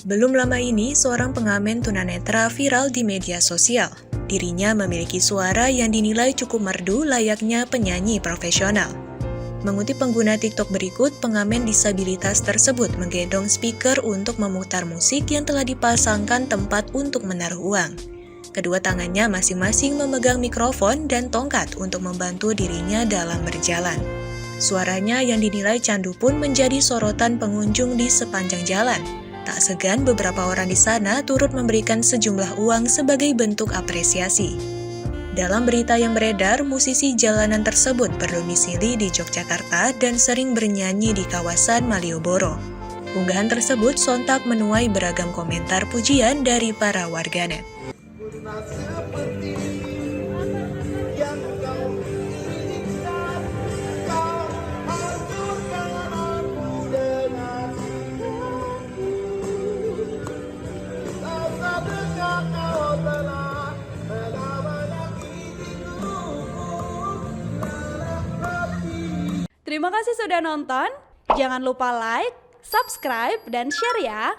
Belum lama ini, seorang pengamen tunanetra viral di media sosial. Dirinya memiliki suara yang dinilai cukup merdu layaknya penyanyi profesional. Mengutip pengguna TikTok berikut, pengamen disabilitas tersebut menggendong speaker untuk memutar musik yang telah dipasangkan tempat untuk menaruh uang. Kedua tangannya masing-masing memegang mikrofon dan tongkat untuk membantu dirinya dalam berjalan. Suaranya yang dinilai candu pun menjadi sorotan pengunjung di sepanjang jalan. Tak segan beberapa orang di sana turut memberikan sejumlah uang sebagai bentuk apresiasi. Dalam berita yang beredar, musisi jalanan tersebut berdomisili di Yogyakarta dan sering bernyanyi di kawasan Malioboro. Unggahan tersebut sontak menuai beragam komentar pujian dari para warganet. Terima kasih sudah nonton. Jangan lupa like, subscribe, dan share ya.